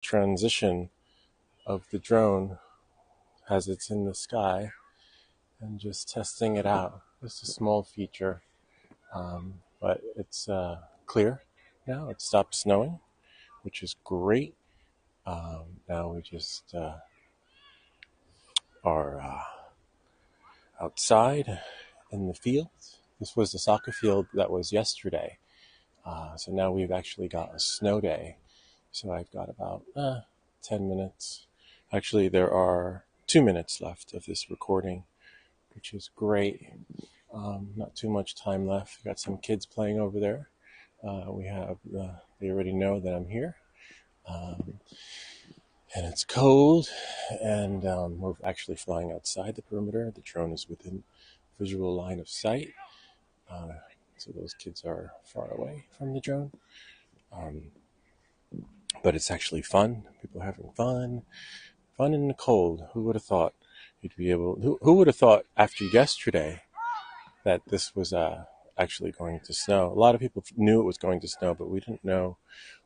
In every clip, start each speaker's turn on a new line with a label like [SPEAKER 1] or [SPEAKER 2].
[SPEAKER 1] transition of the drone as it's in the sky and just testing it out. It's a small feature, but it's clear now. It stopped snowing, which is great. Now we just are outside in the field. This was the soccer field that was yesterday. So now we've actually got a snow day. So I've got about 10 minutes. Actually, there are 2 minutes left of this recording, which is great. Not too much time left. We've got some kids playing over there. They already know that I'm here. And it's cold, and we're actually flying outside the perimeter. The drone is within visual line of sight. So those kids are far away from the drone. But it's actually fun. People are having fun. Fun in the cold. Who would have thought you'd be able... Who would have thought after yesterday that this was actually going to snow? A lot of people knew it was going to snow, but we didn't know.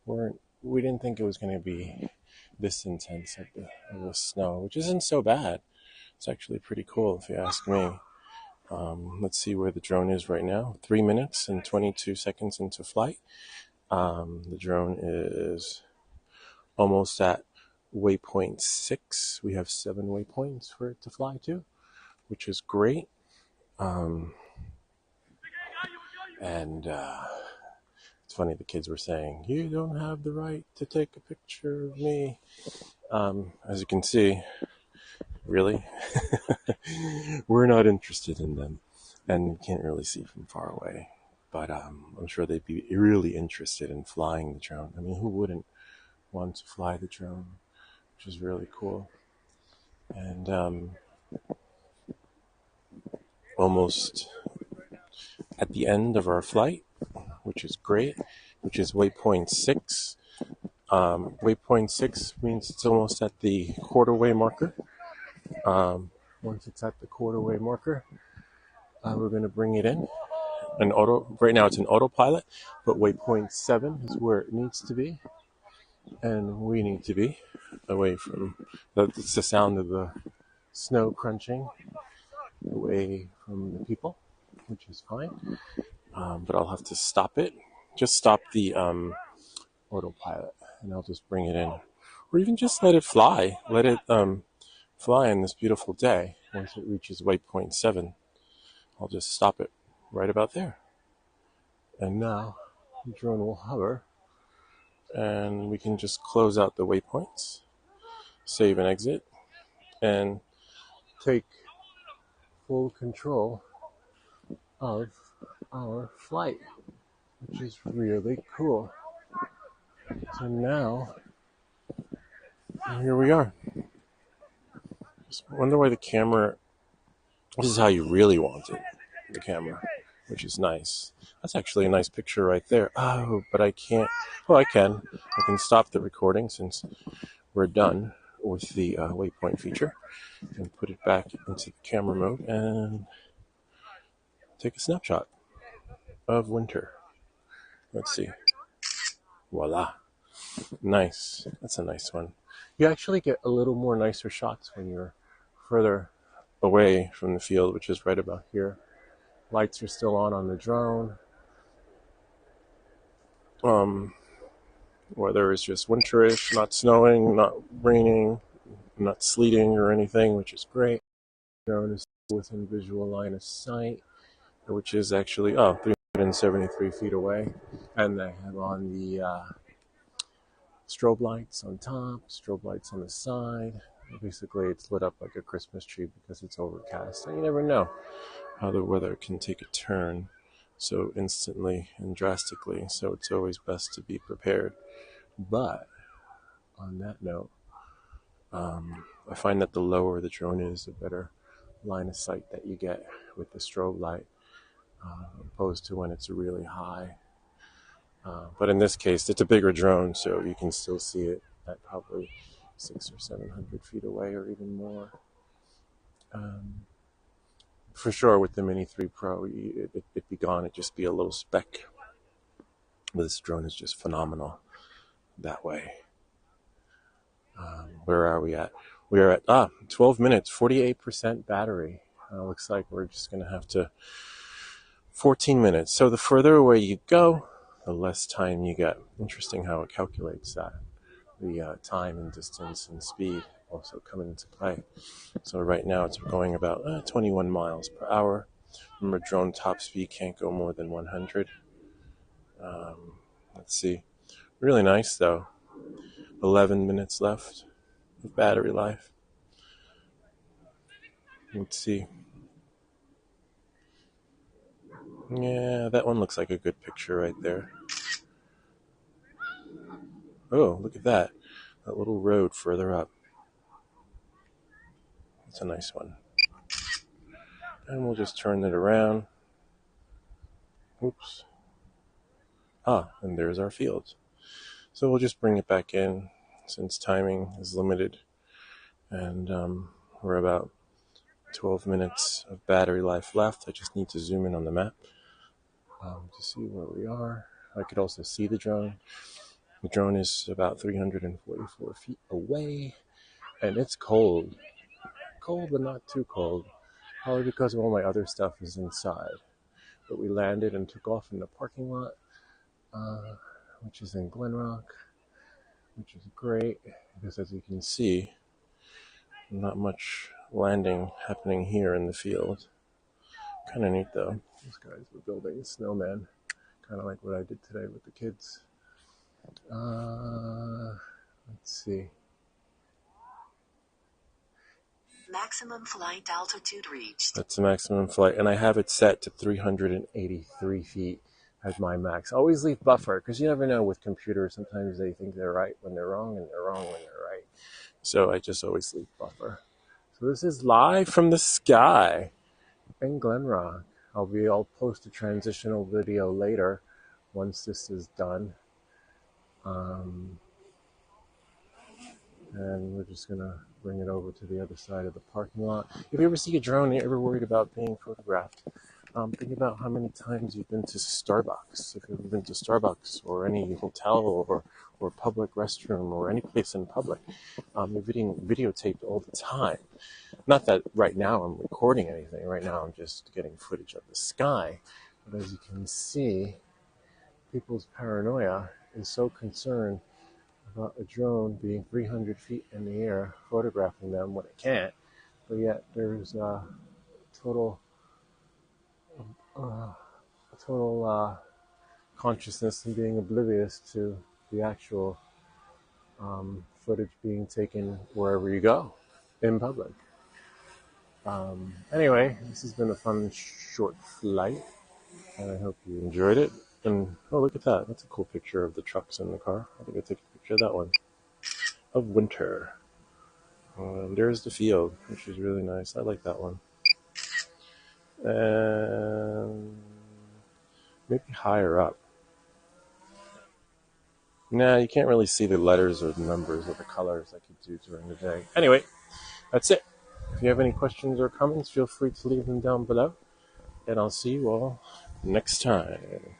[SPEAKER 1] We didn't think it was going to be this intense of the snow, which isn't so bad. It's actually pretty cool if you ask me. Let's see where the drone is right now. 3 minutes and 22 seconds into flight. The drone is almost at waypoint 6. We have 7 waypoints for it to fly to, which is great. And it's funny, the kids were saying, "You don't have the right to take a picture of me." As you can see, really, we're not interested in them, and you can't really see from far away. But I'm sure they'd be really interested in flying the drone. I mean, who wouldn't want to fly the drone, which is really cool. And almost at the end of our flight, which is great, which is waypoint 6. Waypoint 6 means it's almost at the quarterway marker. Once it's at the quarterway marker, we're going to bring it in. Right now it's an autopilot, but waypoint 7 is where it needs to be. And we need to be away from... It's the sound of the snow crunching away from the people, which is fine. But I'll have to stop it. Just stop the autopilot, and I'll just bring it in. Or even just let it fly. Let it fly on this beautiful day. Once it reaches waypoint 7, I'll just stop it right about there. And now the drone will hover, and we can just close out the waypoints, save and exit, and take full control of our flight, which is really cool. So now, here we are. Just wonder why the camera... This is how you really want it, the camera, which is nice. That's actually a nice picture right there. Oh, but I can't... Well, I can. I can stop the recording since we're done with the waypoint feature, and put it back into the camera mode and take a snapshot of winter. Let's see. Voila. Nice. That's a nice one. You actually get a little more nicer shots when you're further away from the field, which is right about here. Lights are still on the drone. Weather is just winterish, not snowing, not raining, not sleeting or anything, which is great. The drone is within visual line of sight, which is actually 373 feet away. And they have on the strobe lights on top, strobe lights on the side. Basically, it's lit up like a Christmas tree because it's overcast. And you never know how the weather can take a turn so instantly and drastically. So it's always best to be prepared. But on that note, I find that the lower the drone is, the better line of sight that you get with the strobe light, opposed to when it's really high. But in this case, it's a bigger drone, so you can still see it at probably 600 or 700 feet away, or even more. For sure, with the Mini 3 Pro, it'd be gone. It'd just be a little speck. But this drone is just phenomenal that way. Where are we at? We are at 12 minutes, 48% battery. Looks like we're just going to have to 14 minutes. So the further away you go, the less time you get. Interesting how it calculates that. The time and distance and speed also come into play. So right now it's going about 21 miles per hour. Remember, drone top speed can't go more than 100. Let's see. Really nice though. 11 minutes left of battery life. Let's see. Yeah, that one looks like a good picture right there. Oh, look at that. That little road further up. That's a nice one. And we'll just turn it around. Oops. And there's our field. So we'll just bring it back in since timing is limited. And we're about 12 minutes of battery life left. I just need to zoom in on the map to see where we are. I could also see the drone. The drone is about 344 feet away, and it's cold. Cold, but not too cold. Probably because all my other stuff is inside. But we landed and took off in the parking lot, which is in Glen Rock, which is great because, as you can see, not much landing happening here in the field. Kind of neat though. These guys were building a snowman, kind of like what I did today with the kids. Let's see.
[SPEAKER 2] Maximum flight altitude reached.
[SPEAKER 1] That's the maximum flight, and I have it set to 383 feet as my max. Always leave buffer, because you never know with computers. Sometimes they think they're right when they're wrong, and they're wrong when they're right. So I just always leave buffer. So this is live from the sky in Glen Rock. I'll post a transitional video later once this is done. And we're just going to bring it over to the other side of the parking lot. If you ever see a drone and you're ever worried about being photographed, think about how many times you've been to Starbucks. If you've ever been to Starbucks or any hotel or public restroom or any place in public, you're being videotaped all the time. Not that right now I'm recording anything. Right now I'm just getting footage of the sky. But as you can see, people's paranoia is so concerned about a drone being 300 feet in the air, photographing them when it can't, but yet there's a total consciousness and being oblivious to the actual footage being taken wherever you go in public. Anyway, this has been a fun short flight, and I hope you enjoyed it. And oh, look at that. That's a cool picture of the trucks in the car. I think I'll take a picture of that one. Of winter. There's the field, which is really nice. I like that one. And maybe higher up. Nah, you can't really see the letters or the numbers or the colors like you do during the day. Anyway, that's it. If you have any questions or comments, feel free to leave them down below. And I'll see you all next time.